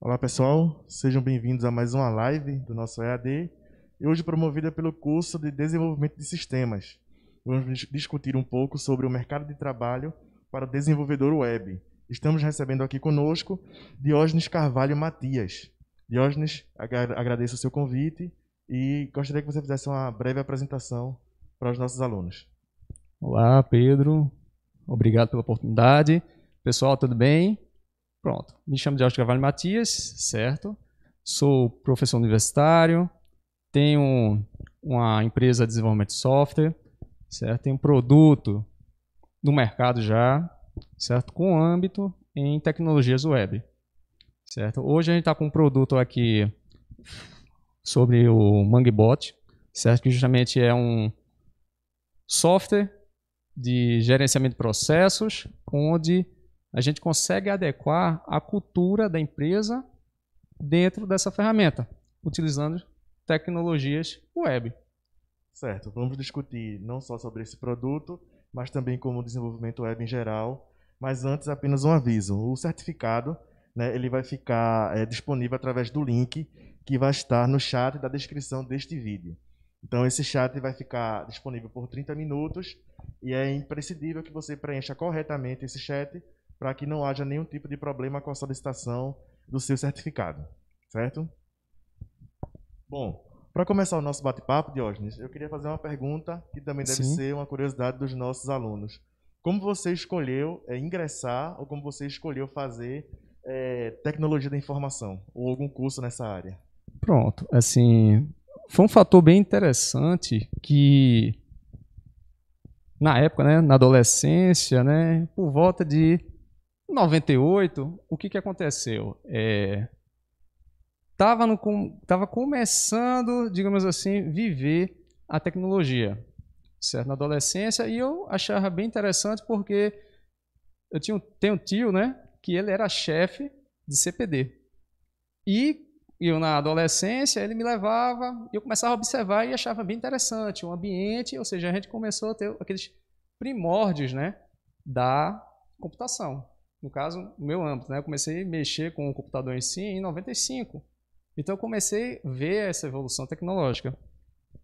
Olá pessoal, sejam bem-vindos a mais uma live do nosso EAD, e hoje promovida pelo curso de Desenvolvimento de Sistemas. Vamos discutir um pouco sobre o mercado de trabalho para o desenvolvedor web. Estamos recebendo aqui conosco Diógenes Carvalho Matias. Diógenes, agradeço o seu convite e gostaria que você fizesse uma breve apresentação para os nossos alunos. Olá, Pedro. Obrigado pela oportunidade. Pessoal, tudo bem? Pronto. Me chamo Diógenes Carvalho Matias, certo? Sou professor universitário, tenho uma empresa de desenvolvimento de software, certo? Tenho um produto no mercado já, certo? Com âmbito em tecnologias web, certo? Hoje a gente está com um produto aqui sobre o Mangbot, certo? Que justamente é um software de gerenciamento de processos, onde a gente consegue adequar a cultura da empresa dentro dessa ferramenta, utilizando tecnologias web. Certo, vamos discutir não só sobre esse produto, mas também como desenvolvimento web em geral. Mas antes, apenas um aviso. O certificado, né, ele vai ficar disponível através do link que vai estar no chat da descrição deste vídeo. Então, esse chat vai ficar disponível por 30 minutos e é imprescindível que você preencha corretamente esse chat para que não haja nenhum tipo de problema com a solicitação do seu certificado, certo? Bom, para começar o nosso bate-papo, Diógenes, eu queria fazer uma pergunta que também deve Sim. ser uma curiosidade dos nossos alunos. Como você escolheu ingressar ou como você escolheu fazer tecnologia da informação ou algum curso nessa área? Pronto. Assim, foi um fator bem interessante que na época, né, na adolescência, né, por volta de 98, o que aconteceu? Tava começando, digamos assim, viver a tecnologia, certo? Na adolescência, e eu achava bem interessante porque tenho um tio, né, que ele era chefe de CPD. E eu na adolescência, ele me levava, e eu começava a observar e achava bem interessante o ambiente, ou seja, a gente começou a ter aqueles primórdios, né, da computação. No caso, no meu âmbito, né, eu comecei a mexer com o computador em si em 95. Então eu comecei a ver essa evolução tecnológica.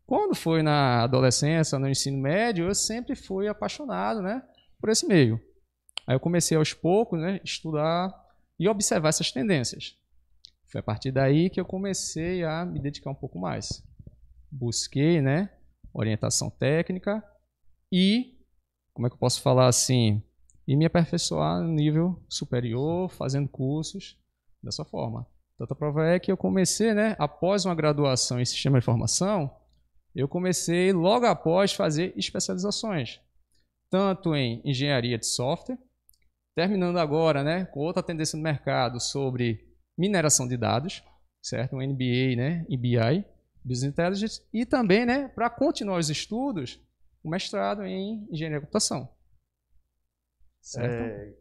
Quando foi na adolescência, no ensino médio, eu sempre fui apaixonado, né, por esse meio. Aí eu comecei aos poucos, né, estudar e observar essas tendências. Foi a partir daí que eu comecei a me dedicar um pouco mais. Busquei, né, orientação técnica e, como é que eu posso falar assim, e me aperfeiçoar no nível superior, fazendo cursos dessa forma. Tanto a prova é que eu comecei, né, após uma graduação em sistema de informação, eu comecei logo após fazer especializações, tanto em engenharia de software, terminando agora, né, com outra tendência no mercado sobre mineração de dados, certo? Um MBA, né, em BI, Business Intelligence, e também, né, para continuar os estudos, um mestrado em engenharia de computação. Certo?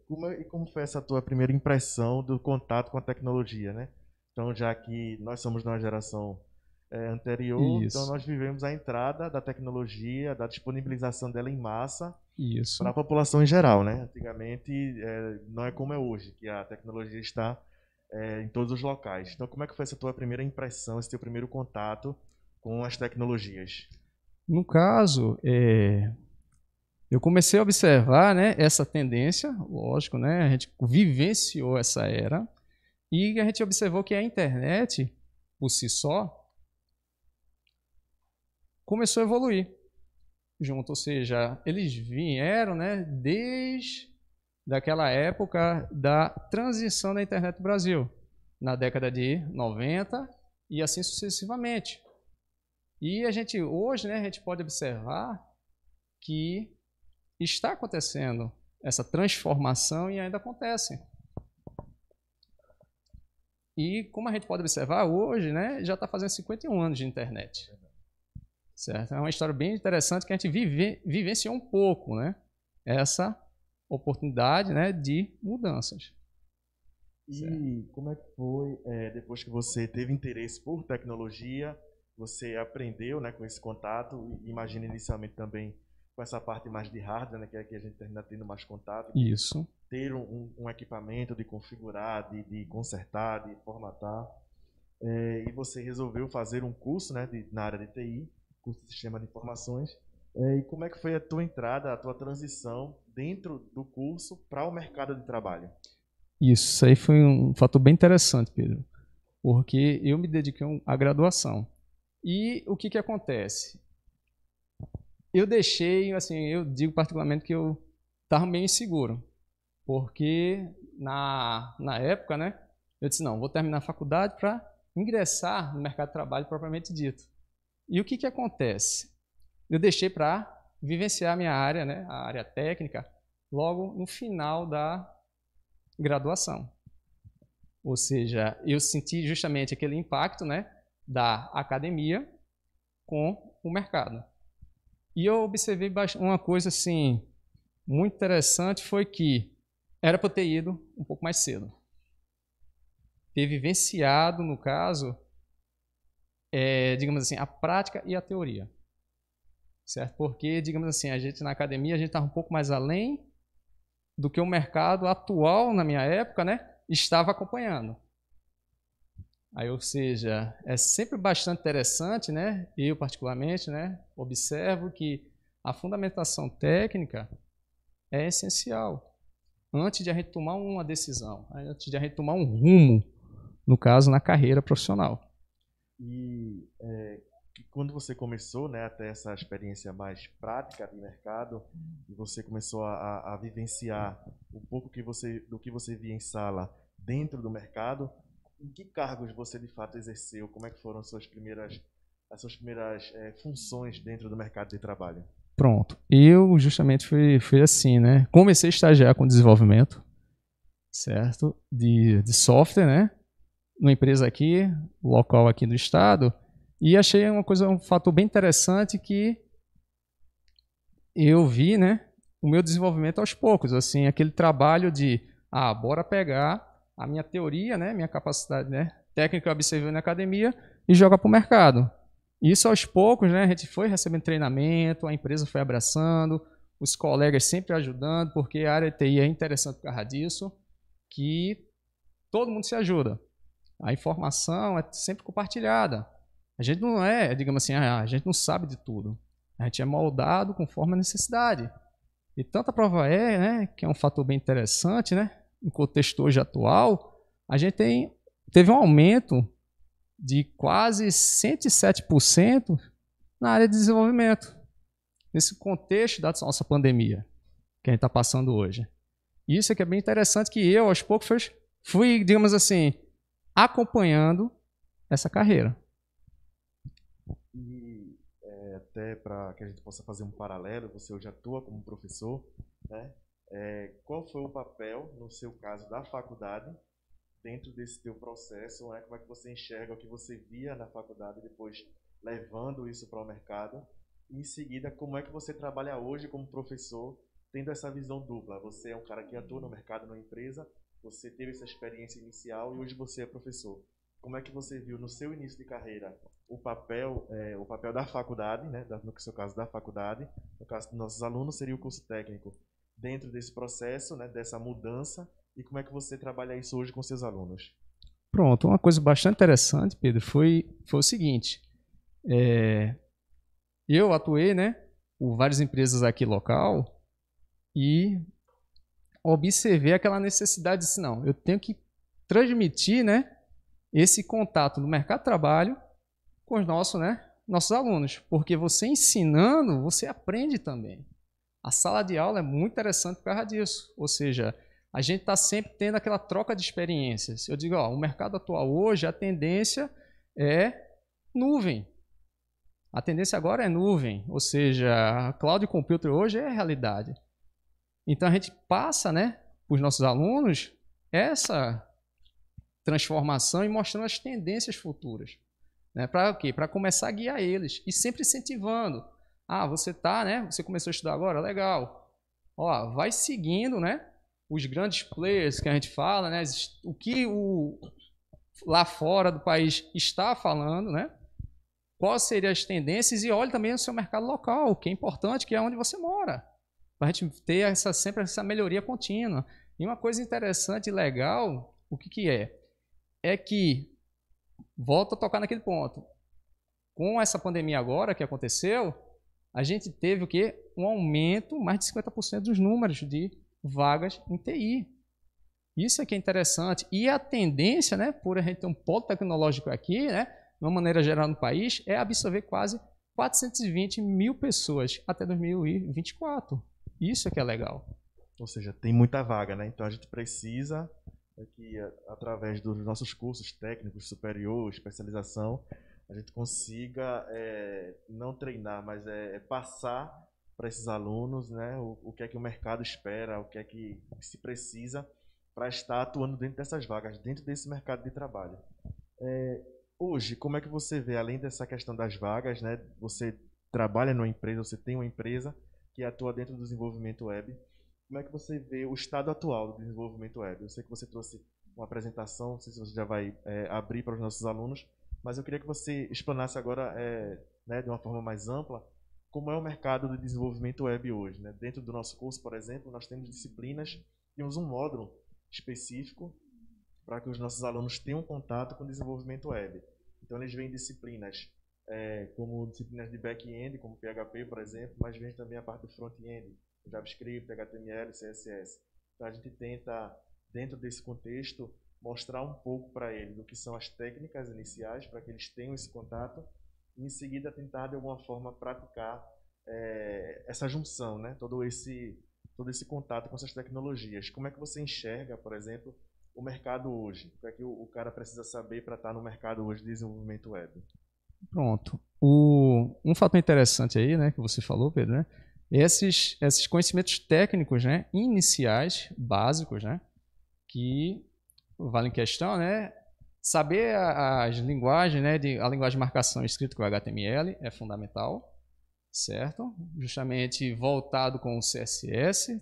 Como foi essa tua primeira impressão do contato com a tecnologia, né? Então, já que nós somos de uma geração anterior, então Isso, nós vivemos a entrada da tecnologia, da disponibilização dela em massa para isso. a população em geral, né? Antigamente não é como é hoje, que a tecnologia está em todos os locais. Então, como é que foi essa tua primeira impressão, esse teu primeiro contato com as tecnologias? No caso, eu comecei a observar, né, essa tendência, lógico, né, a gente vivenciou essa era e a gente observou que a internet, por si só, começou a evoluir junto, ou seja, eles vieram, né, desde daquela época da transição da internet no Brasil, na década de 90 e assim sucessivamente. E a gente hoje, né, a gente pode observar que está acontecendo essa transformação e ainda acontece. E como a gente pode observar hoje, né, já está fazendo 51 anos de internet. Certo? É uma história bem interessante que a gente vivenciou um pouco, né, essa oportunidade, né, de mudanças. Certo? E como é que foi, depois que você teve interesse por tecnologia, você aprendeu, né, com esse contato, imagina inicialmente também com essa parte mais de hardware, né, que é que a gente termina tendo mais contato, que Isso. ter um equipamento, de configurar, de consertar, de formatar. E você resolveu fazer um curso, né, na área de TI, curso de Sistema de Informações. E como é que foi a tua entrada, a tua transição dentro do curso para o mercado de trabalho? Isso aí foi um fator bem interessante, Pedro, porque eu me dediquei à graduação. E o que acontece? Eu deixei, assim, eu digo particularmente que eu estava meio inseguro, porque na época, né, eu disse, não, vou terminar a faculdade para ingressar no mercado de trabalho propriamente dito. E o que acontece? Eu deixei para vivenciar a minha área, né, a área técnica, logo no final da graduação. Ou seja, eu senti justamente aquele impacto, né, da academia com o mercado. E eu observei uma coisa assim muito interessante, foi que era para eu ter ido um pouco mais cedo. Ter vivenciado, no caso, digamos assim, a prática e a teoria. Certo? Porque, digamos assim, a gente na academia, a gente estava um pouco mais além do que o mercado atual, na minha época, né, estava acompanhando. Aí, ou seja, é sempre bastante interessante, né, eu particularmente, né, observo que a fundamentação técnica é essencial antes de a gente tomar uma decisão, antes de a gente tomar um rumo, no caso, na carreira profissional. E quando você começou, né, a ter essa experiência mais prática de mercado, e você começou a vivenciar um pouco do que você via em sala dentro do mercado, em que cargos você de fato exerceu? Como é que foram as suas primeiras funções dentro do mercado de trabalho? Pronto. Eu justamente fui assim, né? Comecei a estagiar com desenvolvimento, certo? De software, né? Numa empresa aqui, local aqui do estado, e achei um fator bem interessante que eu vi, né? O meu desenvolvimento aos poucos, assim, aquele trabalho de, bora pegar a minha teoria, né? Minha capacidade, né, técnica que eu observei na academia e jogar para o mercado. Isso aos poucos, né? A gente foi recebendo treinamento, a empresa foi abraçando, os colegas sempre ajudando, porque a área de TI é interessante por causa disso, que todo mundo se ajuda. A informação é sempre compartilhada. A gente não é, digamos assim, a gente não sabe de tudo. A gente é moldado conforme a necessidade. E tanta prova né, que é um fator bem interessante, né? Em contexto hoje atual, a gente teve um aumento de quase 107% na área de desenvolvimento, nesse contexto da nossa pandemia que a gente está passando hoje. Isso é que é bem interessante, que eu, aos poucos, fui, digamos assim, acompanhando essa carreira. E até para que a gente possa fazer um paralelo, você hoje atua como professor, né? Qual foi o papel, no seu caso, da faculdade dentro desse teu processo, né? Como é que você enxerga o que você via na faculdade, depois levando isso para o mercado, e em seguida, como é que você trabalha hoje como professor, tendo essa visão dupla? Você é um cara que atua no mercado, numa empresa, você teve essa experiência inicial e hoje você é professor. Como é que você viu no seu início de carreira o papel da faculdade, né? No seu caso da faculdade, no caso dos nossos alunos seria o curso técnico, dentro desse processo, né, dessa mudança, e como é que você trabalha isso hoje com seus alunos? Pronto, uma coisa bastante interessante, Pedro, foi o seguinte, eu atuei, né, por várias empresas aqui local e observei aquela necessidade de, não, eu tenho que transmitir, né, esse contato do mercado de trabalho com os nossos alunos, porque você ensinando, você aprende também. A sala de aula é muito interessante por causa disso, ou seja, a gente está sempre tendo aquela troca de experiências. Eu digo, o mercado atual hoje, a tendência é nuvem. A tendência agora é nuvem, ou seja, cloud computing hoje é realidade. Então a gente passa, né, para os nossos alunos essa transformação e mostrando as tendências futuras. Né, para quê? Para começar a guiar eles e sempre incentivando. Você você começou a estudar agora? Legal. Vai seguindo, né, os grandes players que a gente fala, né, o que lá fora do país está falando, né, quais seriam as tendências, e olhe também o seu mercado local, que é importante, que é onde você mora, para a gente ter sempre essa melhoria contínua. E uma coisa interessante e legal, o que é? É que, volta a tocar naquele ponto, com essa pandemia agora que aconteceu, a gente teve o quê? Um aumento, mais de 50% dos números de vagas em TI. Isso é que é interessante. E a tendência, né, por a gente ter um polo tecnológico aqui, né, de uma maneira geral no país, é absorver quase 420 mil pessoas até 2024. Isso é que é legal. Ou seja, tem muita vaga, né? Então a gente precisa que, através dos nossos cursos técnicos, superior, especialização, a gente consiga não treinar, mas passar para esses alunos, né, o que é que o mercado espera, o que é que se precisa para estar atuando dentro dessas vagas, dentro desse mercado de trabalho. Hoje, como é que você vê, além dessa questão das vagas, né, você trabalha numa empresa, você tem uma empresa que atua dentro do desenvolvimento web, como é que você vê o estado atual do desenvolvimento web? Eu sei que você trouxe uma apresentação, não sei se você já vai abrir para os nossos alunos, mas eu queria que você explanasse agora, né, de uma forma mais ampla, como é o mercado do desenvolvimento web hoje, né? Dentro do nosso curso, por exemplo, nós temos disciplinas, temos um módulo específico para que os nossos alunos tenham contato com o desenvolvimento web. Então, eles vêm disciplinas como disciplinas de back-end, como PHP, por exemplo, mas vem também a parte do front-end, JavaScript, HTML, CSS. Então, a gente tenta, dentro desse contexto, mostrar um pouco para eles do que são as técnicas iniciais, para que eles tenham esse contato, e em seguida tentar, de alguma forma, praticar essa junção, né? todo esse contato com essas tecnologias. Como é que você enxerga, por exemplo, o mercado hoje? O que é que o cara precisa saber para estar no mercado hoje de desenvolvimento web? Pronto. Um fator interessante aí, né, que você falou, Pedro, né? Esses conhecimentos técnicos, né, iniciais, básicos, né, que valem questão, né? Saber as linguagens, né, a linguagem de marcação escrita com HTML é fundamental, certo? Justamente voltado com o CSS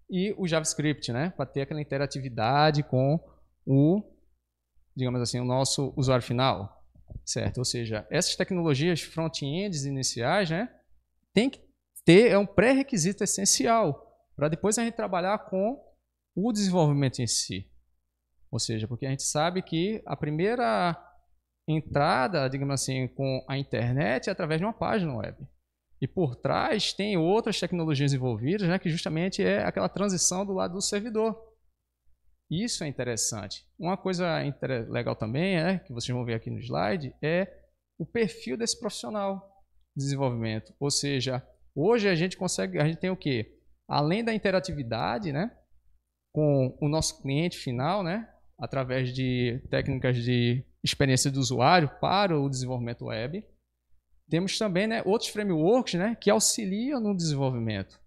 e o JavaScript, né, para ter aquela interatividade com digamos assim, o nosso usuário final, certo? Ou seja, essas tecnologias front-ends iniciais, né, tem que ter, é um pré-requisito essencial para depois a gente trabalhar com o desenvolvimento em si. Ou seja, porque a gente sabe que a primeira entrada, digamos assim, com a internet é através de uma página web. E por trás tem outras tecnologias envolvidas, né, que justamente é aquela transição do lado do servidor. Isso é interessante. Uma coisa legal também, que vocês vão ver aqui no slide, é o perfil desse profissional de desenvolvimento. Ou seja, hoje a gente tem o quê? Além da interatividade, né, com o nosso cliente final, né, através de técnicas de experiência do usuário para o desenvolvimento web, temos também, né, outros frameworks, né, que auxiliam no desenvolvimento.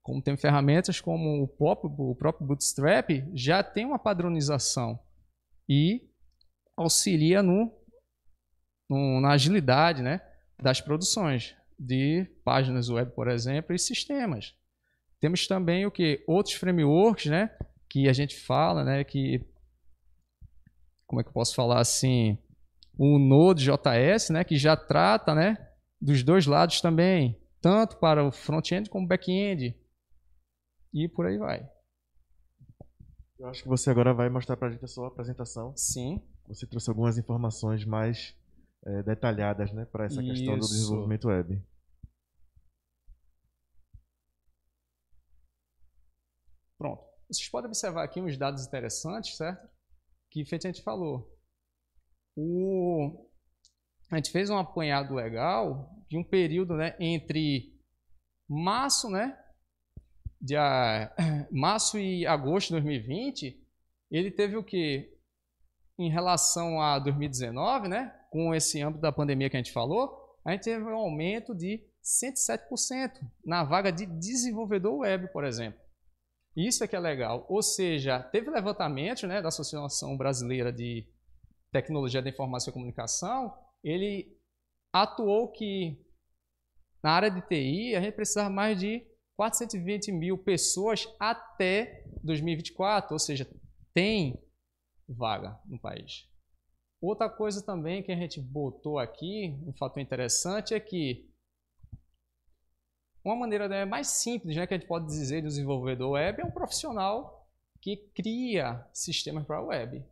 Como tem ferramentas como o próprio Bootstrap, já tem uma padronização e auxilia na agilidade, né, das produções de páginas web, por exemplo, e sistemas. Temos também outros frameworks, né, que a gente fala, né, que, como é que eu posso falar assim, o Node.js, né, que já trata, né, dos dois lados também, tanto para o front-end como o back-end, e por aí vai. Eu acho que você agora vai mostrar para a gente a sua apresentação. Sim. Você trouxe algumas informações mais detalhadas, né, para essa questão do desenvolvimento web. Pronto. Vocês podem observar aqui uns dados interessantes, certo? Que feito a gente falou. A gente fez um apanhado legal de um período, né, entre março, né, março e agosto de 2020, ele teve o quê? Em relação a 2019, né, com esse âmbito da pandemia que a gente falou, a gente teve um aumento de 107% na vaga de desenvolvedor web, por exemplo. Isso é que é legal. Ou seja, teve levantamentos, né, da Associação Brasileira de Tecnologia da Informação e Comunicação, ele atuou que na área de TI a gente precisava mais de 420 mil pessoas até 2024, ou seja, tem vaga no país. Outra coisa também que a gente botou aqui, um fator interessante, é que uma maneira, né, mais simples, né, que a gente pode dizer do desenvolvedor web é um profissional que cria sistemas para a web.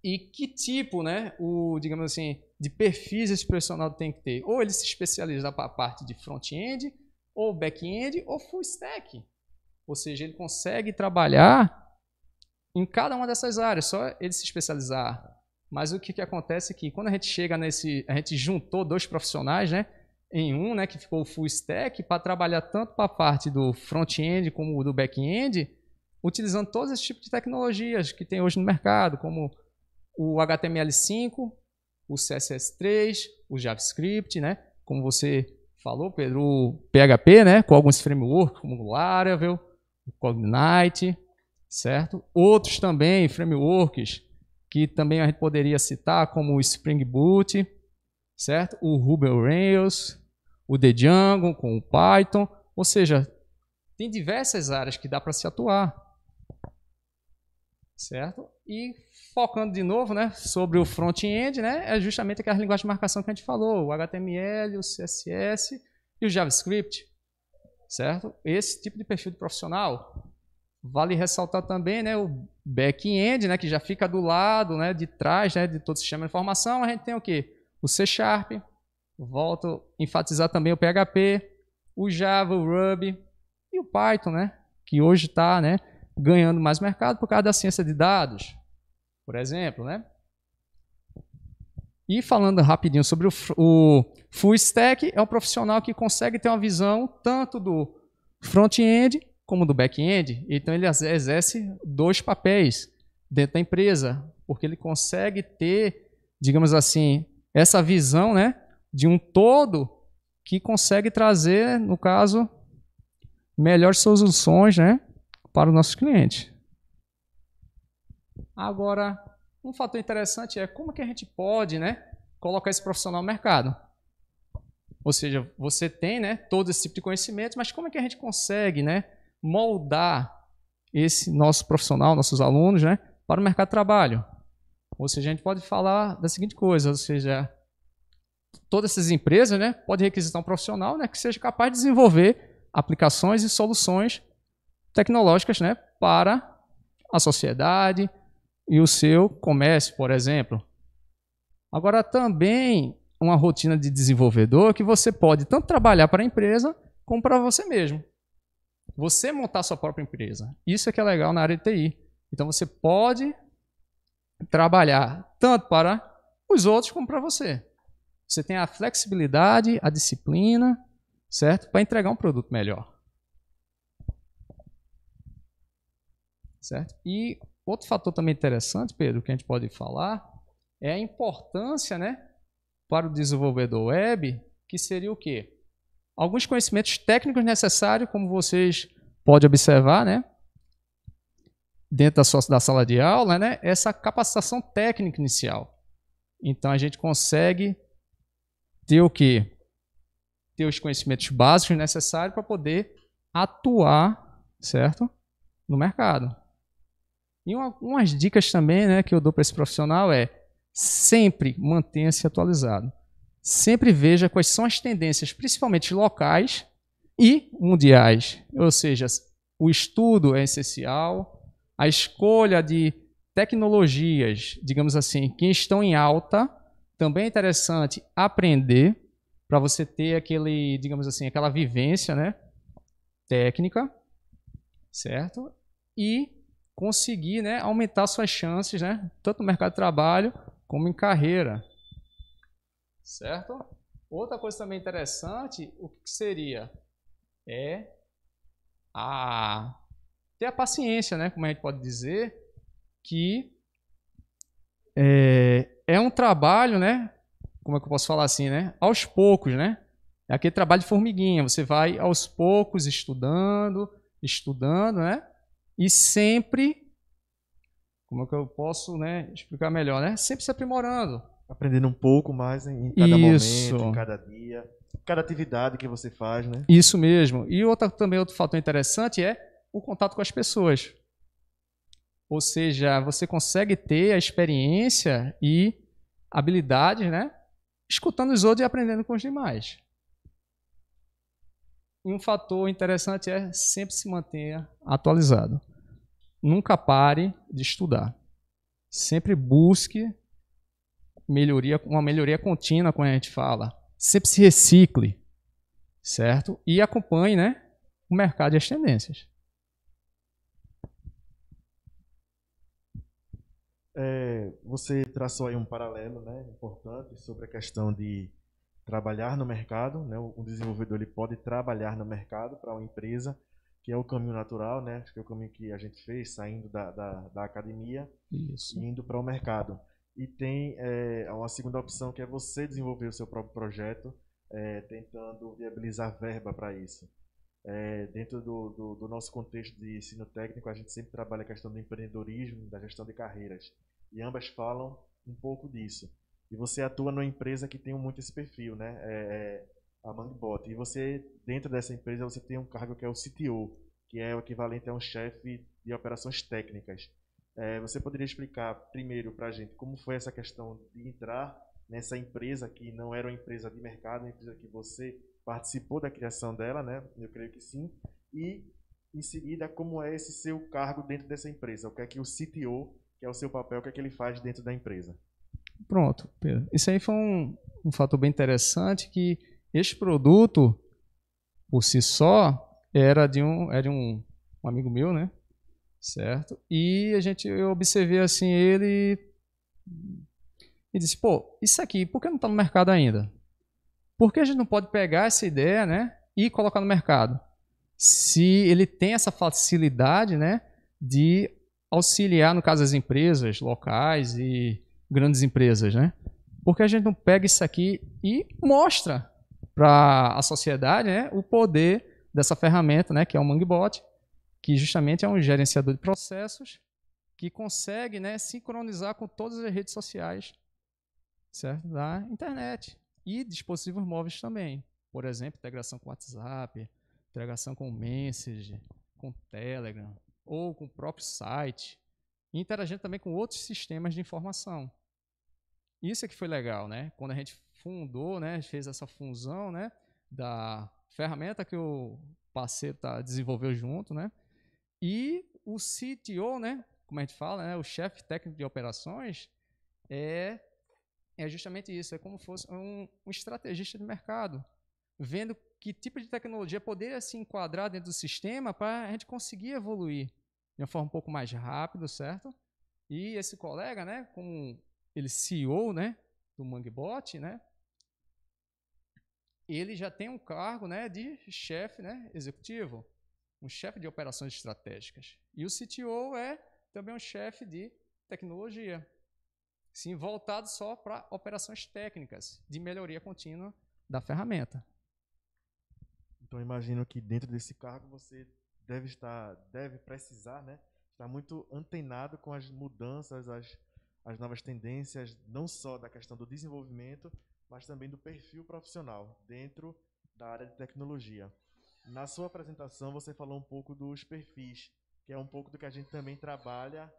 E que tipo, né, digamos assim, de perfis esse profissional tem que ter? Ou ele se especializa para a parte de front-end, ou back-end, ou full stack. Ou seja, ele consegue trabalhar em cada uma dessas áreas, só ele se especializar. Mas o que acontece é que quando a gente chega a gente juntou dois profissionais, né, em um, né, que ficou o full stack, para trabalhar tanto para a parte do front-end como do back-end, utilizando todos esses tipos de tecnologias que tem hoje no mercado, como o HTML5, o CSS3, o JavaScript, né? Como você falou, Pedro, o PHP, né? Com alguns frameworks, como o Laravel, o Cognite, certo? Outros também, frameworks, que também a gente poderia citar, como o Spring Boot, certo? O Ruby on Rails, o Django com o Python, ou seja, tem diversas áreas que dá para se atuar, certo? E focando de novo, né, sobre o front-end, né, é justamente aquela linguagem de marcação que a gente falou, o HTML, o CSS e o JavaScript, certo? Esse tipo de perfil de profissional. Vale ressaltar também, né, o back-end, né, que já fica do lado, né, de trás, né, de todo o sistema de informação. A gente tem o quê? O C#, volto a enfatizar também o PHP, o Java, o Ruby e o Python, né, que hoje está, né, ganhando mais mercado por causa da ciência de dados, por exemplo, né? E falando rapidinho sobre o full stack, é um profissional que consegue ter uma visão tanto do front-end como do back-end. Então ele exerce dois papéis dentro da empresa, porque ele consegue ter, digamos assim, essa visão, né, de um todo que consegue trazer, no caso, melhores soluções, né, para os nossos clientes. Agora, um fator interessante é como que a gente pode, né, colocar esse profissional no mercado. Ou seja, você tem, né, todo esse tipo de conhecimento, mas como é que a gente consegue, né, moldar esse nosso profissional, nossos alunos, né, para o mercado de trabalho? Ou seja, a gente pode falar da seguinte coisa, ou seja, todas essas empresas, né, podem requisitar um profissional, né, que seja capaz de desenvolver aplicações e soluções tecnológicas, né, para a sociedade e o seu comércio, por exemplo. Agora, também uma rotina de desenvolvedor que você pode tanto trabalhar para a empresa como para você mesmo. Você montar sua própria empresa. Isso é que é legal na área de TI. Então, você pode trabalhar tanto para os outros como para você. Você tem a flexibilidade, a disciplina, certo? Para entregar um produto melhor. Certo? E outro fator também interessante, Pedro, que a gente pode falar, é a importância, né, para o desenvolvedor web, que seria o quê? Alguns conhecimentos técnicos necessários, como vocês podem observar, né, dentro da sala de aula, né, essa capacitação técnica inicial. Então, a gente consegue ter o quê? Ter os conhecimentos básicos necessários para poder atuar, certo, no mercado. E umas dicas também, né, que eu dou para esse profissional é sempre mantenha-se atualizado. Sempre veja quais são as tendências, principalmente locais e mundiais. Ou seja, o estudo é essencial, a escolha de tecnologias, digamos assim, que estão em alta, também é interessante aprender para você ter aquele, digamos assim, aquela vivência, né, técnica, certo? E conseguir, né, aumentar suas chances, né, tanto no mercado de trabalho como em carreira, certo? Outra coisa também interessante, o que seria? É ter a paciência, né, como a gente pode dizer, que é um trabalho, né, como é que eu posso falar assim, né, aos poucos, né, é aquele trabalho de formiguinha, você vai aos poucos estudando, né, e sempre, como é que eu posso, né, explicar melhor, né? Sempre se aprimorando. Aprendendo um pouco mais em cada momento, em cada dia, cada atividade que você faz, né? Isso mesmo. E também outro fator interessante é o contato com as pessoas. Ou seja, você consegue ter a experiência e habilidades, né, escutando os outros e aprendendo com os demais. E um fator interessante é sempre se manter atualizado. nunca pare de estudar. Sempre busque uma melhoria contínua, quando a gente fala. Sempre se recicle, certo? E acompanhe, né, o mercado e as tendências. Você traçou aí um paralelo, né, importante sobre a questão de trabalhar no mercado, né? O desenvolvedor ele pode trabalhar no mercado para uma empresa, que é o caminho natural, né? Acho que é o caminho que a gente fez, saindo da academia Isso. e indo para o mercado. E tem uma segunda opção, que é você desenvolver o seu próprio projeto, tentando viabilizar verba para isso. Dentro do nosso contexto de ensino técnico, a gente sempre trabalha a questão do empreendedorismo, da gestão de carreiras. E ambas falam um pouco disso. E você atua numa empresa que tem muito esse perfil, né? A Mangbot. E você, dentro dessa empresa, você tem um cargo que é o CTO, que é o equivalente a um chefe de operações técnicas. Você poderia explicar primeiro para a gente como foi essa questão de entrar nessa empresa que não era uma empresa de mercado, uma empresa que você participou da criação dela, né? Eu creio que sim. E, em seguida, como é esse seu cargo dentro dessa empresa? O que é que o CTO, que é o seu papel, o que é que ele faz dentro da empresa? Pronto, Pedro. Isso aí foi um fator bem interessante, que este produto, por si só, era de um amigo meu, né? Certo? E eu observei assim ele e disse, pô, isso aqui, por que não está no mercado ainda? Por que a gente não pode pegar essa ideia, né, e colocar no mercado? Se ele tem essa facilidade, né, de auxiliar, no caso, as empresas locais e grandes empresas, né? Por que a gente não pega isso aqui e mostra para a sociedade, né, o poder dessa ferramenta, né, que é o Mangbot, que justamente é um gerenciador de processos que consegue, né, sincronizar com todas as redes sociais, certo, da internet e dispositivos móveis também. Por exemplo, integração com WhatsApp, integração com o Message, com Telegram ou com o próprio site, e interagindo também com outros sistemas de informação. Isso é que foi legal, né? Quando a gente fundou, né, fez essa fusão, né, da ferramenta que o parceiro desenvolveu junto, né, e o CTO, né, como a gente fala, né, o chefe técnico de operações, é justamente isso, é como se fosse um estrategista de mercado, vendo que tipo de tecnologia poderia se enquadrar dentro do sistema para a gente conseguir evoluir de uma forma um pouco mais rápida, certo? E esse colega, né, como ele CEO, né, do Mangbot, né, ele já tem um cargo, né, de chefe, né, executivo, um chefe de operações estratégicas. E o CTO é também um chefe de tecnologia, sim, voltado só para operações técnicas de melhoria contínua da ferramenta. Então, imagino que dentro desse cargo você deve precisar, né, estar muito antenado com as mudanças, as novas tendências, não só da questão do desenvolvimento, mas também do perfil profissional dentro da área de tecnologia. Na sua apresentação, você falou um pouco dos perfis, que é um pouco do que a gente também trabalha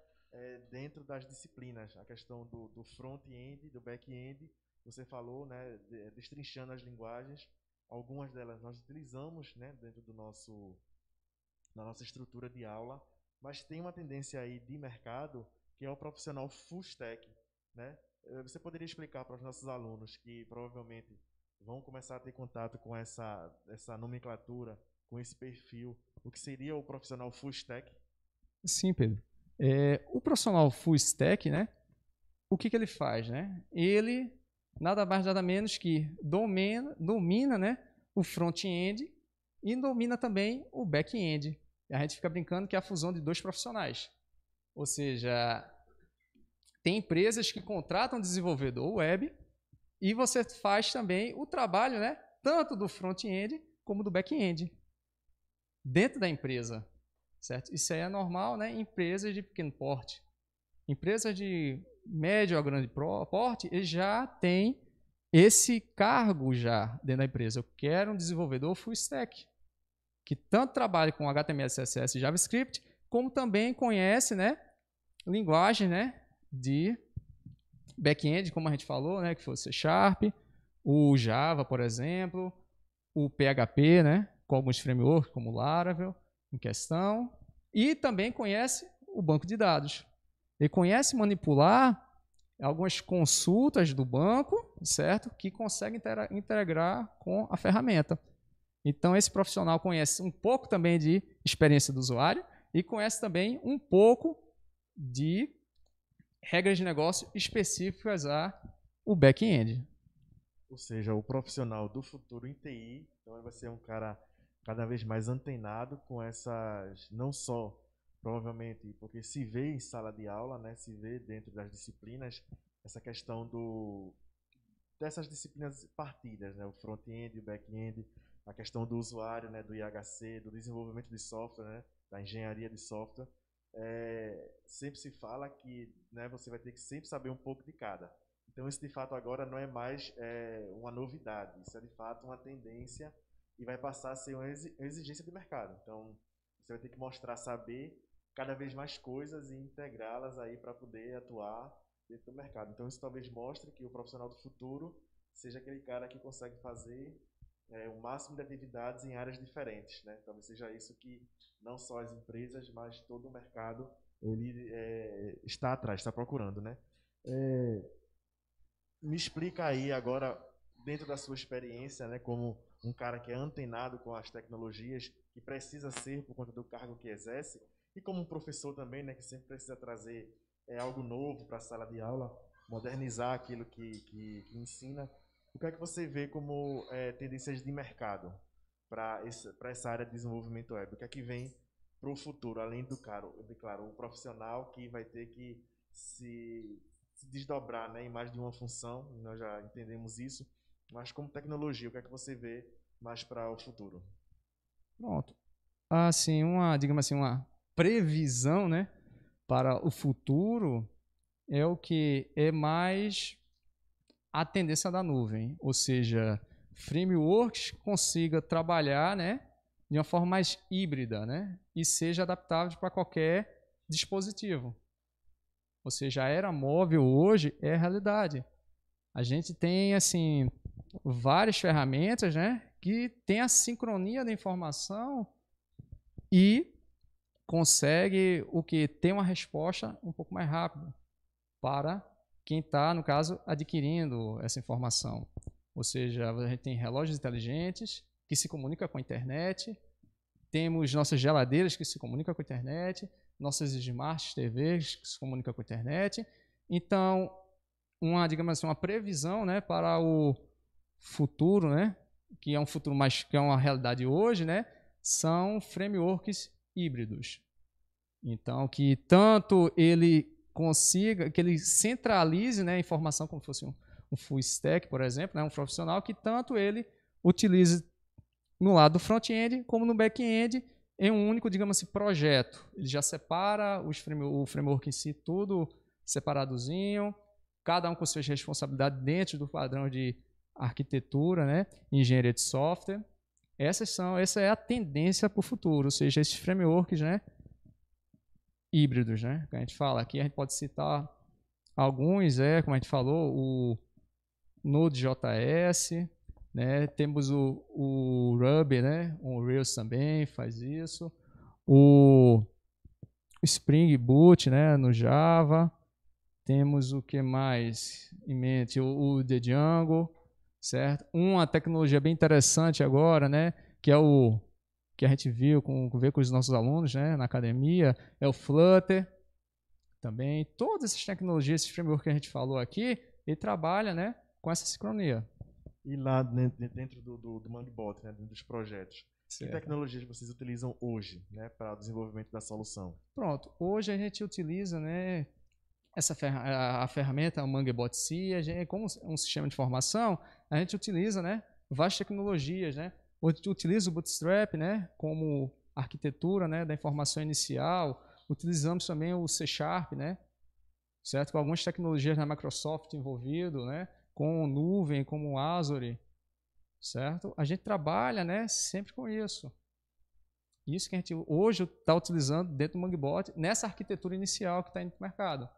dentro das disciplinas. A questão do front-end, do back-end, você falou, né, destrinchando as linguagens. Algumas delas nós utilizamos, né, dentro da nossa estrutura de aula, mas tem uma tendência aí de mercado que é o profissional full stack, né? Você poderia explicar para os nossos alunos que provavelmente vão começar a ter contato com essa nomenclatura, com esse perfil, o que seria o profissional full stack? Sim, Pedro. O profissional full stack, né? O que ele faz, né? Ele nada mais nada menos que domina, né, o front-end e domina também o back-end. A gente fica brincando que é a fusão de dois profissionais. Ou seja, tem empresas que contratam desenvolvedor web e você faz também o trabalho, né, tanto do front-end como do back-end dentro da empresa, certo? Isso aí é normal, né, em empresas de pequeno porte. Empresas de médio a grande porte, eles já têm esse cargo já dentro da empresa. Eu quero um desenvolvedor full stack, que tanto trabalhe com HTML, CSS e JavaScript, como também conhece, né, linguagem, né, de back-end, como a gente falou, né, que fosse C Sharp, o Java, por exemplo, o PHP, né, com alguns frameworks como o Laravel em questão, e também conhece o banco de dados. Ele conhece manipular algumas consultas do banco, certo? Que consegue integrar com a ferramenta. Então, esse profissional conhece um pouco também de experiência do usuário e conhece também um pouco de regras de negócio específicas ao back-end. Ou seja, o profissional do futuro em TI, então ele vai ser um cara cada vez mais antenado com essas, não só, provavelmente, porque se vê em sala de aula, né, se vê dentro das disciplinas, essa questão dessas disciplinas partidas, né, o front-end, o back-end, a questão do usuário, né, do IHC, do desenvolvimento de software, né, da engenharia de software. Sempre se fala que, né, você vai ter que sempre saber um pouco de cada. Então, isso de fato agora não é mais uma novidade, isso é de fato uma tendência e vai passar a ser uma exigência de mercado. Então, você vai ter que mostrar saber cada vez mais coisas e integrá-las aí para poder atuar dentro do mercado. Então, isso talvez mostre que o profissional do futuro seja aquele cara que consegue fazer o máximo de atividades em áreas diferentes, né? Talvez seja isso que não só as empresas, mas todo o mercado ele está atrás, está procurando, né? Me explica aí agora, dentro da sua experiência, né, como um cara que é antenado com as tecnologias, que precisa ser por conta do cargo que exerce, e como um professor também, né, que sempre precisa trazer algo novo para a sala de aula, modernizar aquilo que ensina. O que é que você vê como tendências de mercado para essa área de desenvolvimento web? O que é que vem para o futuro, além do claro, o profissional que vai ter que se desdobrar, né, em mais de uma função, nós já entendemos isso, mas como tecnologia, o que é que você vê mais para o futuro? Pronto. Assim, digamos assim, uma previsão, né, para o futuro é o que é mais a tendência da nuvem, ou seja, frameworks que consiga trabalhar, né, de uma forma mais híbrida, né, e seja adaptável para qualquer dispositivo. Ou seja, a era móvel hoje é a realidade. A gente tem assim várias ferramentas, né, que tem a sincronia da informação e consegue ter uma resposta um pouco mais rápida para quem está, no caso, adquirindo essa informação. Ou seja, a gente tem relógios inteligentes que se comunicam com a internet, temos nossas geladeiras que se comunicam com a internet, nossas Smart TVs que se comunicam com a internet. Então, digamos assim, uma previsão, né, para o futuro, né, que é um futuro mais, que é uma realidade hoje, né, são frameworks híbridos. Então, que tanto ele consiga, que ele centralize, né, a informação como se fosse um full stack, por exemplo, né, um profissional, que tanto ele utilize no lado do front-end como no back-end em um único, digamos assim, projeto. Ele já separa o framework em si, tudo separadozinho, cada um com suas responsabilidades dentro do padrão de arquitetura, né, engenharia de software. Essa é a tendência para o futuro, ou seja, esses frameworks, né, híbridos, né, que a gente fala. Aqui a gente pode citar alguns, como a gente falou, o Node.js, né, temos o Ruby, né, o Rails também faz isso, o Spring Boot, né, no Java, temos o que mais em mente, o The Django, certo? Uma tecnologia bem interessante agora, né, que é o que a gente vê com os nossos alunos, né, na academia, é o Flutter também. Todas essas tecnologias, esse framework que a gente falou aqui, ele trabalha, né, com essa sincronia. E lá dentro do Mangbot, né, dentro dos projetos, certo. Que tecnologias vocês utilizam hoje, né, para o desenvolvimento da solução? Pronto, hoje a gente utiliza, né, a ferramenta, o Mangbot-C, como um sistema de formação, a gente utiliza, né, várias tecnologias, né, utiliza o Bootstrap, né, como arquitetura, né, da informação inicial, utilizamos também o C#, né, certo, com algumas tecnologias da Microsoft envolvido, né, com nuvem, como o Azure, certo? A gente trabalha, né, sempre com isso. Isso que a gente hoje está utilizando dentro do Mangbot, nessa arquitetura inicial que está indo para o mercado.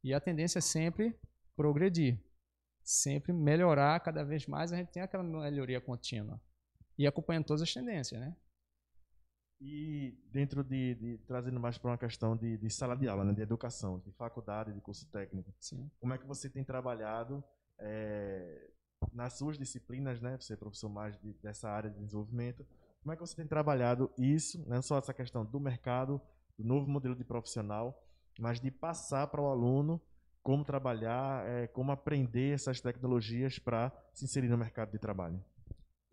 E a tendência é sempre progredir, sempre melhorar cada vez mais, a gente tem aquela melhoria contínua. E acompanhando todas as tendências, né? E dentro trazendo mais para uma questão de sala de aula, né, de educação, de faculdade, de curso técnico, Sim. como é que você tem trabalhado nas suas disciplinas, né? Você é professor mais dessa área de desenvolvimento. Como é que você tem trabalhado isso, não só essa questão do mercado, do novo modelo de profissional, mas de passar para o aluno como trabalhar, como aprender essas tecnologias para se inserir no mercado de trabalho?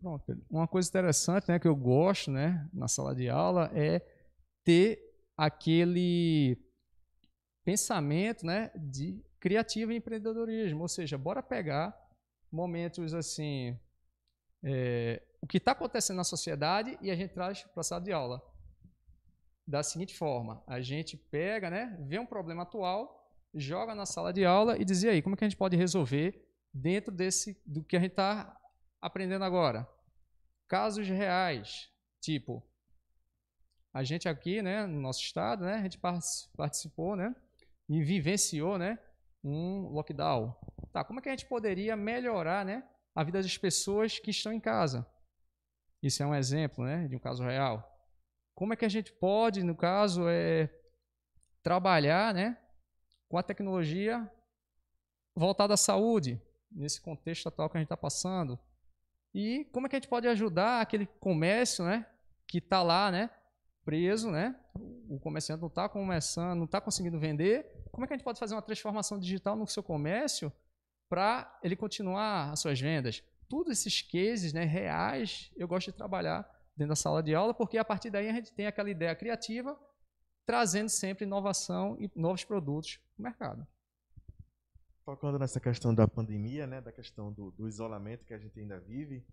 Pronto, Pedro. Uma coisa interessante, né, que eu gosto, né, na sala de aula é ter aquele pensamento, né, de criativo e empreendedorismo, ou seja, bora pegar momentos assim, o que está acontecendo na sociedade e a gente traz para a sala de aula. Da seguinte forma, a gente pega, né, vê um problema atual, joga na sala de aula e diz, e aí, como é que a gente pode resolver dentro do que a gente está aprendendo agora? Casos reais, tipo, a gente aqui, né, no nosso estado, né, a gente participou, né, e vivenciou, né, um lockdown. Tá, como é que a gente poderia melhorar, né, a vida das pessoas que estão em casa? Isso é um exemplo, né, de um caso real. Como é que a gente pode, no caso, trabalhar, né, com a tecnologia voltada à saúde, nesse contexto atual que a gente está passando? E como é que a gente pode ajudar aquele comércio, né, que está lá, né, preso, né? O comerciante não está começando, não está conseguindo vender. Como é que a gente pode fazer uma transformação digital no seu comércio para ele continuar as suas vendas? Todos esses cases, né, reais, eu gosto de trabalhar dentro da sala de aula, porque a partir daí a gente tem aquela ideia criativa, trazendo sempre inovação e novos produtos para o mercado. Focando nessa questão da pandemia, né, da questão do isolamento que a gente ainda vive,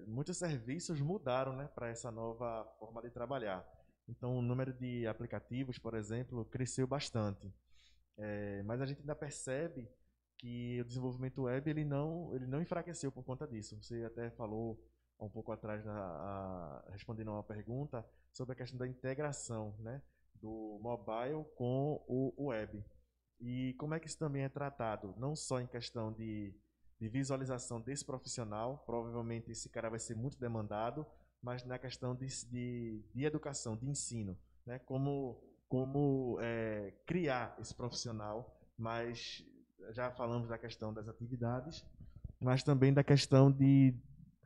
muitos serviços mudaram, né, para essa nova forma de trabalhar. Então, o número de aplicativos, por exemplo, cresceu bastante. Mas a gente ainda percebe que o desenvolvimento web ele não enfraqueceu por conta disso. Você até falou um pouco atrás, respondendo a uma pergunta, sobre a questão da integração, né, do mobile com o web. E como é que isso também é tratado? Não só em questão de visualização desse profissional, provavelmente esse cara vai ser muito demandado, mas na questão de educação, de ensino, né? Como criar esse profissional, mas já falamos da questão das atividades, mas também da questão de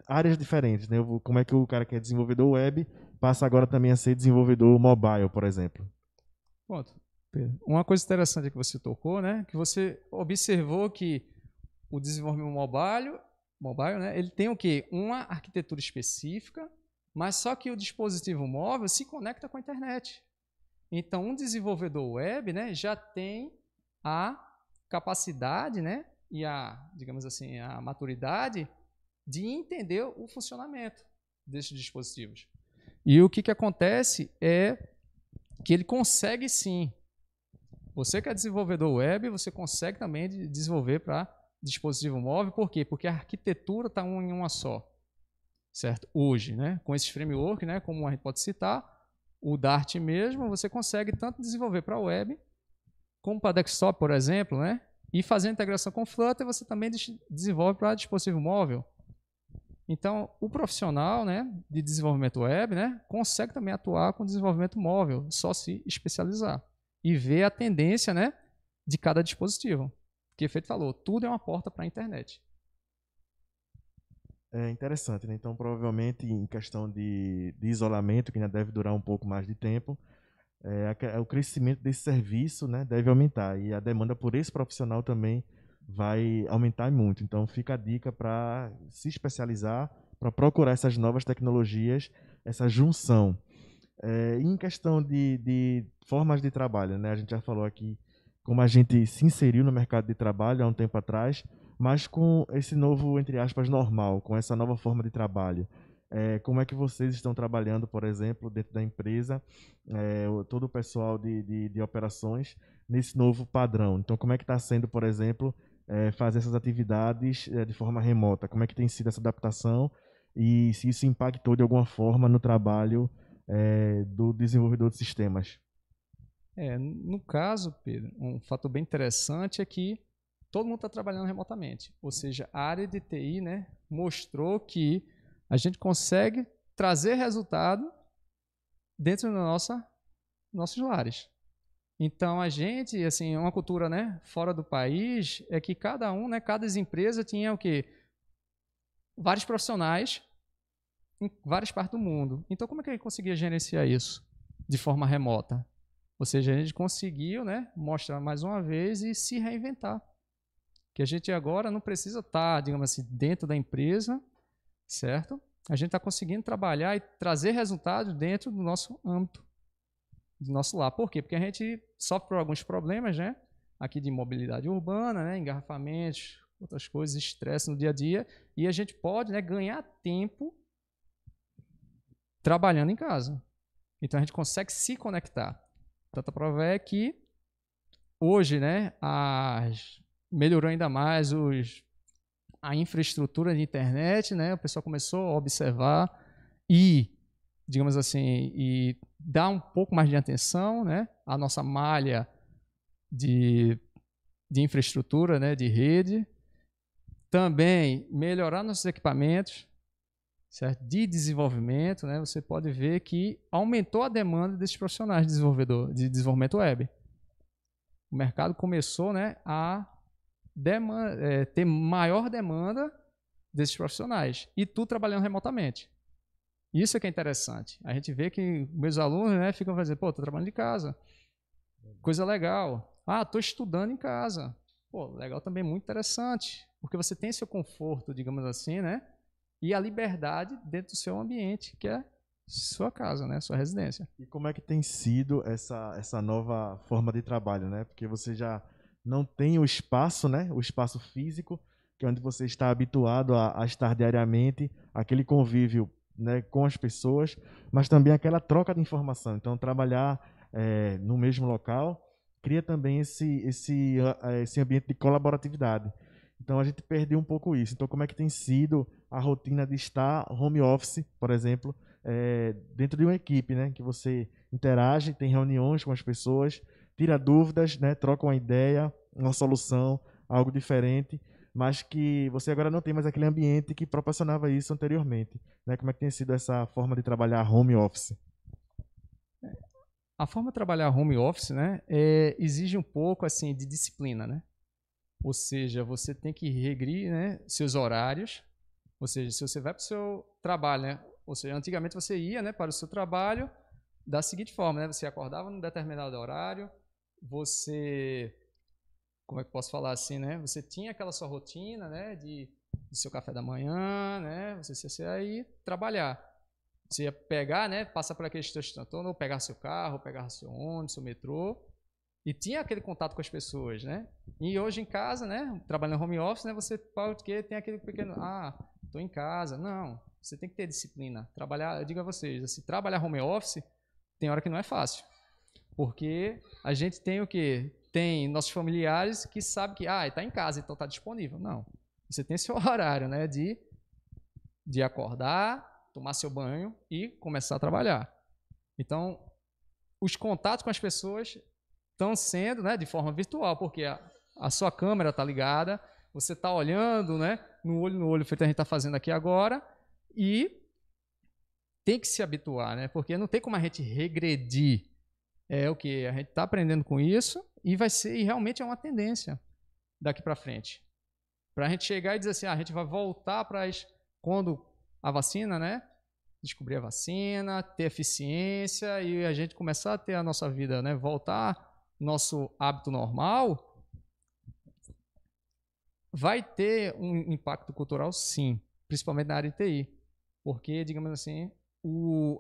áreas diferentes, né? Como é que o cara que é desenvolvedor web passa agora também a ser desenvolvedor mobile, por exemplo. Pronto, Pedro. Uma coisa interessante que você tocou, né? Que você observou que o desenvolvimento mobile, né? Ele tem o quê? Uma arquitetura específica, mas só que o dispositivo móvel se conecta com a internet. Então, um desenvolvedor web, né, já tem a capacidade, né, e digamos assim, a maturidade de entender o funcionamento desses dispositivos. E o que acontece é que ele consegue sim. Você que é desenvolvedor web, você consegue também desenvolver para dispositivo móvel. Por quê? Porque a arquitetura está em uma só. Certo? Hoje, né, com esse framework, né, como a gente pode citar, o Dart mesmo, você consegue tanto desenvolver para web, como para desktop, por exemplo, né, e fazer a integração com Flutter, você também desenvolve para dispositivo móvel. Então, o profissional, né, de desenvolvimento web, né, consegue também atuar com desenvolvimento móvel, só se especializar e ver a tendência, né, de cada dispositivo. Que o Feito falou, tudo é uma porta para a internet. É interessante, né? Então, provavelmente, em questão de isolamento, que ainda deve durar um pouco mais de tempo, o crescimento desse serviço, né, deve aumentar. E a demanda por esse profissional também vai aumentar muito. Então, fica a dica para se especializar, para procurar essas novas tecnologias, essa junção. E em questão de formas de trabalho, né? A gente já falou aqui como a gente se inseriu no mercado de trabalho há um tempo atrás, mas com esse novo, entre aspas, normal, com essa nova forma de trabalho. Como é que vocês estão trabalhando, por exemplo, dentro da empresa, todo o pessoal de operações, nesse novo padrão? Então, como é que está sendo, por exemplo, fazer essas atividades de forma remota? Como é que tem sido essa adaptação e se isso impactou de alguma forma no trabalho do desenvolvedor de sistemas? No caso, Pedro, um fator bem interessante é que todo mundo está trabalhando remotamente. Ou seja, a área de TI, né, mostrou que a gente consegue trazer resultado dentro da nossos lares. Então, a gente, assim, uma cultura, né, fora do país, é que cada um, né, cada empresa tinha o quê? Vários profissionais em várias partes do mundo. Então, como é que a gente conseguia gerenciar isso de forma remota? Ou seja, a gente conseguiu, né, mostrar mais uma vez e se reinventar. Que a gente agora não precisa estar, digamos assim, dentro da empresa, certo? A gente está conseguindo trabalhar e trazer resultados dentro do nosso âmbito, do nosso lar. Por quê? Porque a gente sofre por alguns problemas, né? Aqui de mobilidade urbana, né? Engarrafamentos, outras coisas, estresse no dia a dia, e a gente pode, né, ganhar tempo trabalhando em casa. Então a gente consegue se conectar. Tanta prova é que hoje, né, melhorou ainda mais a infraestrutura de internet, né? O pessoal começou a observar e, digamos assim, e dar um pouco mais de atenção, né, à nossa malha de infraestrutura, né, de rede. Também melhorar nossos equipamentos, certo? De desenvolvimento, né? Você pode ver que aumentou a demanda desses profissionais de desenvolvimento web. O mercado começou, né, a ter maior demanda desses profissionais. E tu trabalhando remotamente. Isso é que é interessante. A gente vê que meus alunos, né, ficam fazendo, pô, tô trabalhando de casa. Coisa legal. Ah, tô estudando em casa. Pô, legal também, muito interessante. Porque você tem seu conforto, digamos assim, né? E a liberdade dentro do seu ambiente, que é sua casa, né? Sua residência. E como é que tem sido essa nova forma de trabalho, né? Porque você já não tem o espaço, né? O espaço físico, que é onde você está habituado a estar diariamente, aquele convívio, né, com as pessoas, mas também aquela troca de informação. Então, trabalhar no mesmo local cria também esse ambiente de colaboratividade. Então, a gente perdeu um pouco isso. Então, como é que tem sido a rotina de estar home office, por exemplo, dentro de uma equipe, né, que você interage, tem reuniões com as pessoas, tira dúvidas, né, troca uma ideia, uma solução, algo diferente, mas que você agora não tem mais aquele ambiente que proporcionava isso anteriormente, né? Como é que tem sido essa forma de trabalhar home office? A forma de trabalhar home office, né, exige um pouco assim de disciplina, né? Ou seja, você tem que regrir, né, seus horários. Ou seja, se você vai para o seu trabalho, né? Ou seja, antigamente você ia, né, para o seu trabalho da seguinte forma, né? Você acordava num determinado horário, você, como é que eu posso falar assim, né? Você tinha aquela sua rotina, né, de seu café da manhã, né? Você ia aí trabalhar. Você ia pegar, né, passar por aqueles trechos, ou pegar seu carro, ou pegar seu ônibus, seu metrô, e tinha aquele contato com as pessoas, né? E hoje em casa, né, trabalhando home office, né, você pode que tem aquele pequeno, estou em casa. Não, você tem que ter disciplina. Trabalhar, eu digo a vocês, assim, trabalhar home office tem hora que não é fácil. Porque a gente tem o quê? Tem nossos familiares que sabem que está em casa, então está disponível. Não. Você tem seu horário, né, de acordar, tomar seu banho e começar a trabalhar. Então, os contatos com as pessoas estão sendo, né, de forma virtual, porque a sua câmera está ligada, você está olhando, né, no olho, feito a gente está fazendo aqui agora, e tem que se habituar, né, porque não tem como a gente regredir. É o que a gente está aprendendo com isso e vai ser, e realmente é uma tendência daqui para frente. Para a gente chegar e dizer assim, a gente vai voltar para quando a vacina, né, descobrir a vacina, ter eficiência e a gente começar a ter a nossa vida, né, voltar nosso hábito normal, vai ter um impacto cultural, sim, principalmente na área de TI, porque, digamos assim,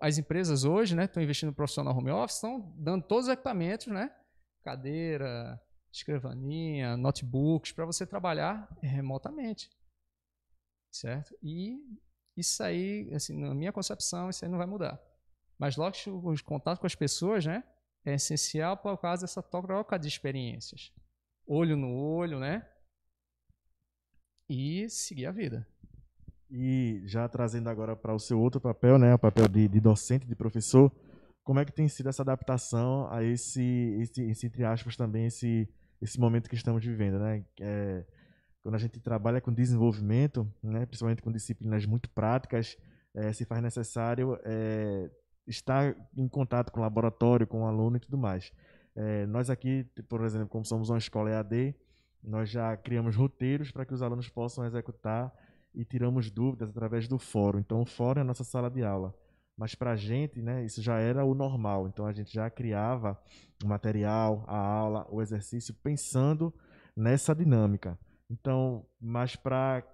as empresas hoje, né, estão investindo no profissional home office, estão dando todos os equipamentos, né, cadeira, escrivaninha, notebooks, para você trabalhar remotamente, certo? E isso aí, assim, na minha concepção, isso aí não vai mudar. Mas lógico, os contatos com as pessoas, né, é essencial por causa dessa troca de experiências. Olho no olho, né? E seguir a vida. E já trazendo agora para o seu outro papel, né, o papel de docente, de professor, como é que tem sido essa adaptação a entre aspas, também, esse momento que estamos vivendo, né? Quando a gente trabalha com desenvolvimento, né, principalmente com disciplinas muito práticas, se faz necessário estar em contato com o laboratório, com o aluno e tudo mais. Nós aqui, por exemplo, como somos uma escola EAD, nós já criamos roteiros para que os alunos possam executar e tiramos dúvidas através do fórum. Então, o fórum é a nossa sala de aula. Mas para a gente, né, isso já era o normal. Então, a gente já criava o material, a aula, o exercício, pensando nessa dinâmica. Então, mas para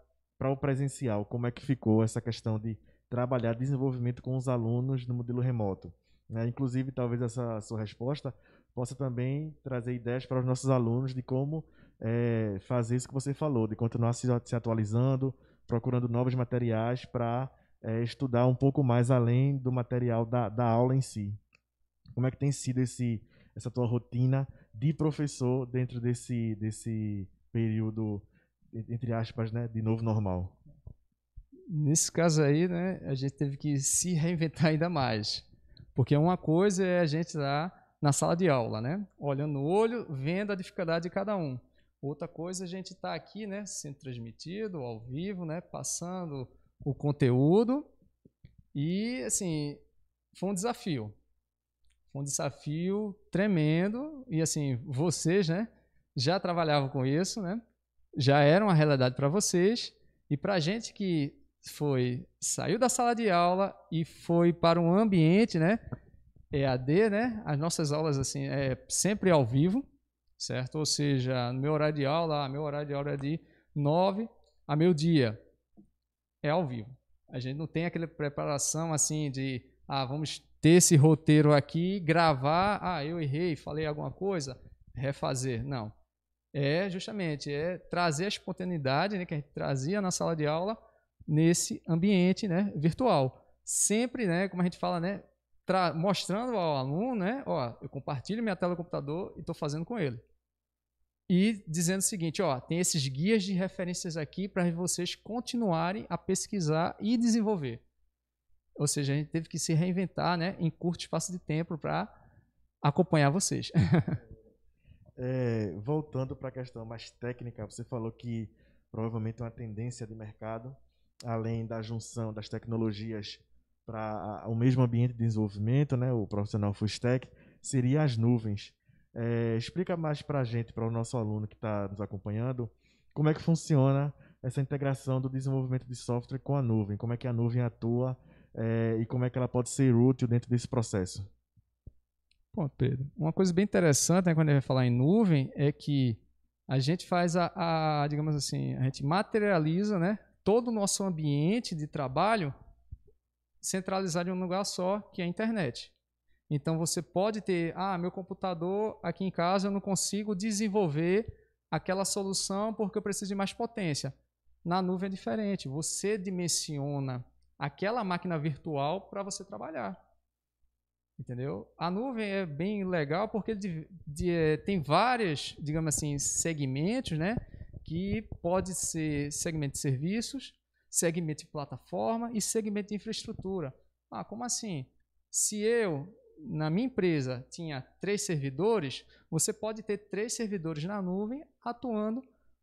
o presencial, como é que ficou essa questão de trabalhar desenvolvimento com os alunos no modelo remoto? Né? Inclusive, talvez essa sua resposta possa também trazer ideias para os nossos alunos de como fazer isso que você falou, de continuar se atualizando, procurando novos materiais para estudar um pouco mais além do material da aula em si. Como é que tem sido essa tua rotina de professor dentro desse período, entre aspas, né, de novo normal? Nesse caso aí, né, a gente teve que se reinventar ainda mais. Porque uma coisa é a gente lá na sala de aula, né, olhando no olho, vendo a dificuldade de cada um. Outra coisa é a gente estar aqui, né, sendo transmitido ao vivo, né, passando o conteúdo. E, assim, foi um desafio. Foi um desafio tremendo. E, assim, vocês, né, já trabalhavam com isso, né, já era uma realidade para vocês. E para a gente que saiu da sala de aula e foi para um ambiente, né, EAD, né, as nossas aulas, assim, é sempre ao vivo, certo? Ou seja, no meu horário de aula, meu horário de aula é de 9 a meio-dia, é ao vivo. A gente não tem aquela preparação assim de, vamos ter esse roteiro aqui, gravar, eu errei, falei alguma coisa, refazer. Não. É justamente trazer a espontaneidade, né, que a gente trazia na sala de aula nesse ambiente, né, virtual. Sempre, né, como a gente fala, né, mostrando ao aluno, né, eu compartilho minha tela do computador e estou fazendo com ele. E dizendo o seguinte, tem esses guias de referências aqui para vocês continuarem a pesquisar e desenvolver. Ou seja, a gente teve que se reinventar, né, em curto espaço de tempo para acompanhar vocês. Voltando para a questão mais técnica, você falou que provavelmente uma tendência de mercado, além da junção das tecnologias para o mesmo ambiente de desenvolvimento, né, o profissional full stack, seria as nuvens. Explica mais para a gente, para o nosso aluno que está nos acompanhando, como é que funciona essa integração do desenvolvimento de software com a nuvem, como é que a nuvem atua e como é que ela pode ser útil dentro desse processo. Pô, Pedro, uma coisa bem interessante, né, quando a gente vai falar em nuvem é que a gente faz digamos assim, a gente materializa, né, todo o nosso ambiente de trabalho centralizado em um lugar só, que é a internet. Então você pode ter, meu computador aqui em casa eu não consigo desenvolver aquela solução porque eu preciso de mais potência. Na nuvem é diferente, você dimensiona aquela máquina virtual para você trabalhar. Entendeu? A nuvem é bem legal porque tem vários, digamos assim, segmentos, né? Que pode ser segmento de serviços, segmento de plataforma e segmento de infraestrutura. Como assim? Se eu, na minha empresa, tinha 3 servidores, você pode ter 3 servidores na nuvem atuando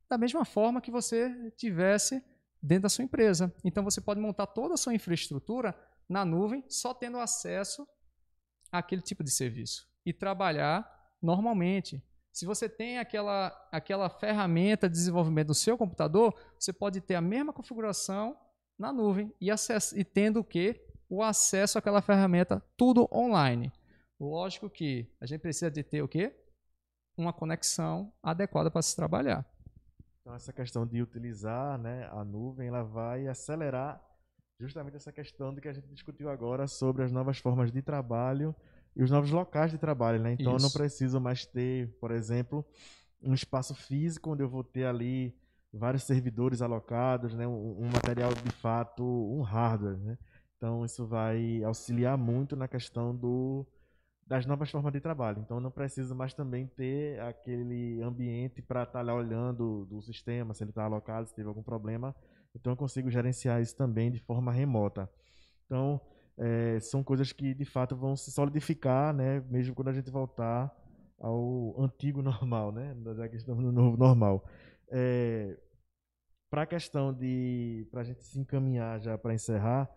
da mesma forma que você tivesse dentro da sua empresa. Então você pode montar toda a sua infraestrutura na nuvem, só tendo acesso àquele tipo de serviço e trabalhar normalmente. Se você tem aquela ferramenta de desenvolvimento no seu computador, você pode ter a mesma configuração na nuvem e tendo o quê? O acesso àquela ferramenta tudo online. Lógico que a gente precisa de ter o quê? Uma conexão adequada para se trabalhar. Então essa questão de utilizar, né, a nuvem, ela vai acelerar justamente essa questão do que a gente discutiu agora sobre as novas formas de trabalho e os novos locais de trabalho, né? Então eu não preciso mais ter, por exemplo, um espaço físico onde eu vou ter ali vários servidores alocados, né? Um material de fato, um hardware, né? Então isso vai auxiliar muito na questão das novas formas de trabalho. Então eu não preciso mais também ter aquele ambiente para estar lá olhando do sistema, se ele está alocado, se teve algum problema. Então eu consigo gerenciar isso também de forma remota. Então são coisas que de fato vão se solidificar, né? Mesmo quando a gente voltar ao antigo normal, né? Já que estamos no novo normal. Para a questão para a gente se encaminhar já para encerrar,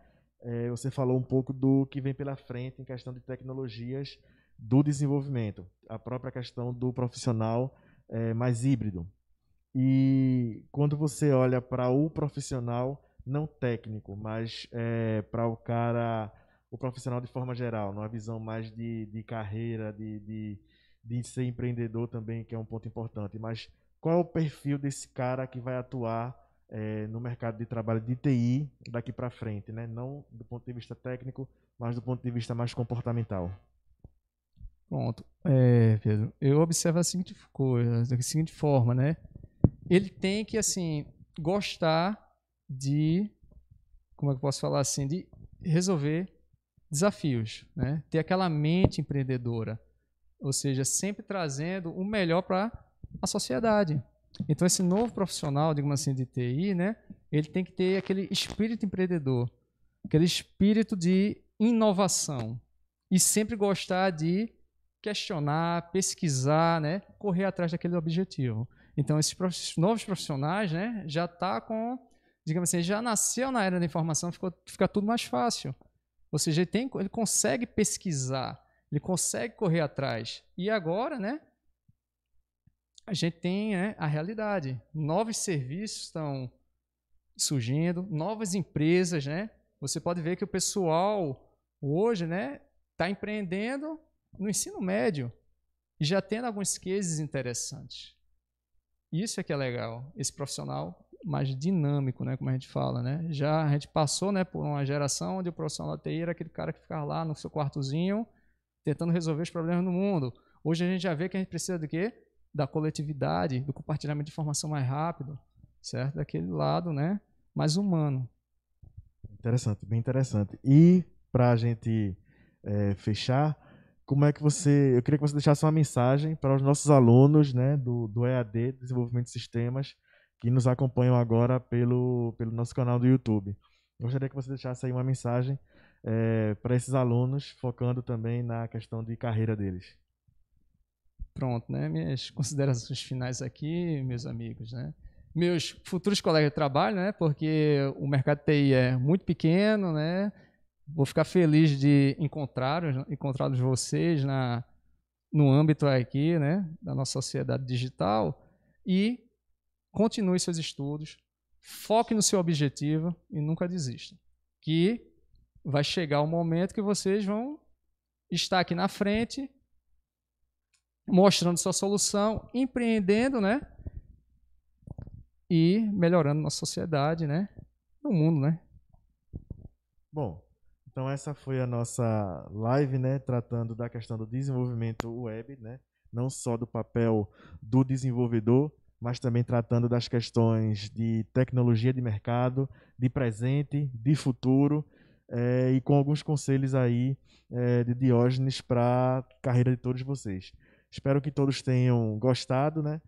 você falou um pouco do que vem pela frente em questão de tecnologias do desenvolvimento, a própria questão do profissional mais híbrido. E quando você olha para o profissional não técnico, mas para o profissional de forma geral, numa visão mais de carreira, de ser empreendedor também, que é um ponto importante. Mas qual é o perfil desse cara que vai atuar no mercado de trabalho de TI daqui para frente, né? Não do ponto de vista técnico, mas do ponto de vista mais comportamental. Pronto. Pedro, eu observo a seguinte coisa, da seguinte forma, né? Ele tem que, assim, gostar de, como é que eu posso falar assim, de resolver desafios, né? Ter aquela mente empreendedora, ou seja, sempre trazendo o melhor para a sociedade. Então, esse novo profissional, digamos assim, de TI, né? Ele tem que ter aquele espírito empreendedor, aquele espírito de inovação e sempre gostar de questionar, pesquisar, né? Correr atrás daquele objetivo. Então, esses novos profissionais, né, já está com, digamos assim, já nasceu na era da informação, fica tudo mais fácil. Ou seja, ele consegue pesquisar, ele consegue correr atrás. E agora, né, a gente tem, né, a realidade. Novos serviços estão surgindo, novas empresas, né? Você pode ver que o pessoal hoje, né, está empreendendo no ensino médio e já tendo alguns cases interessantes. Isso é que é legal, esse profissional mais dinâmico, né, como a gente fala, né? Já a gente passou, né, por uma geração onde o profissional da TI era aquele cara que ficava lá no seu quartozinho tentando resolver os problemas do mundo. Hoje a gente já vê que a gente precisa do quê? Da coletividade, do compartilhamento de informação mais rápido, certo? Daquele lado, né, mais humano. Interessante, bem interessante. E para a gente fechar, como é que eu queria que você deixasse uma mensagem para os nossos alunos, né, do EAD, Desenvolvimento de Sistemas, que nos acompanham agora pelo nosso canal do YouTube. Eu gostaria que você deixasse aí uma mensagem para esses alunos, focando também na questão de carreira deles. Pronto, né? Minhas considerações finais aqui, meus amigos, né? Meus futuros colegas de trabalho, né? Porque o mercado de TI é muito pequeno, né? Vou ficar feliz de encontrá-los vocês no âmbito aqui, né? Da nossa sociedade digital e continue seus estudos, foque no seu objetivo e nunca desista. Que vai chegar o momento que vocês vão estar aqui na frente mostrando sua solução, empreendendo, né? E melhorando nossa sociedade, né? No mundo, né? Bom, então essa foi a nossa live, né, tratando da questão do desenvolvimento web, né? Não só do papel do desenvolvedor, mas também tratando das questões de tecnologia de mercado, de presente, de futuro, e com alguns conselhos aí de Diógenes para a carreira de todos vocês. Espero que todos tenham gostado, né?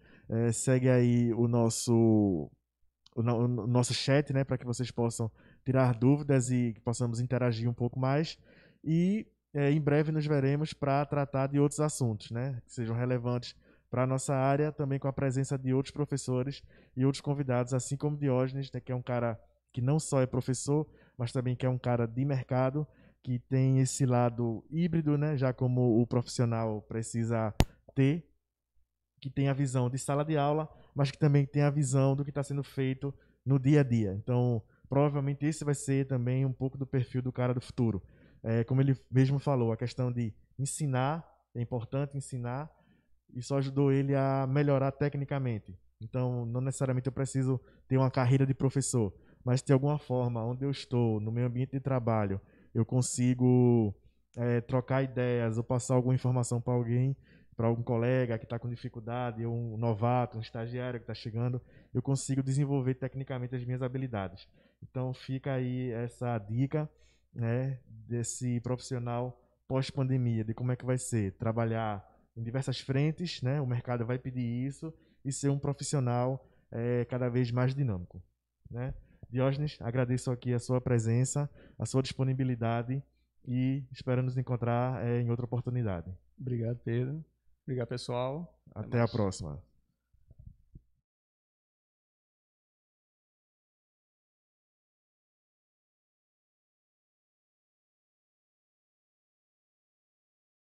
Segue aí o nosso chat, né, para que vocês possam tirar dúvidas e que possamos interagir um pouco mais. E em breve nos veremos para tratar de outros assuntos, né, que sejam relevantes para a nossa área, também com a presença de outros professores e outros convidados, assim como Diógenes, né, que é um cara que não só é professor, mas também que é um cara de mercado, que tem esse lado híbrido, né, já como o profissional precisa ter, que tem a visão de sala de aula, mas que também tem a visão do que está sendo feito no dia a dia. Então, provavelmente esse vai ser também um pouco do perfil do cara do futuro. Como ele mesmo falou, a questão de ensinar, é importante ensinar, isso ajudou ele a melhorar tecnicamente. Então, não necessariamente eu preciso ter uma carreira de professor, mas de alguma forma, onde eu estou, no meu ambiente de trabalho, eu consigo trocar ideias ou passar alguma informação para alguém, para algum colega que está com dificuldade, ou um novato, um estagiário que está chegando, eu consigo desenvolver tecnicamente as minhas habilidades. Então fica aí essa dica, né, desse profissional pós-pandemia, de como é que vai ser trabalhar em diversas frentes, né, o mercado vai pedir isso, e ser um profissional cada vez mais dinâmico, né? Diógenes, agradeço aqui a sua presença, a sua disponibilidade e espero nos encontrar em outra oportunidade. Obrigado, Pedro. Obrigado, pessoal. Até Até a mais. próxima.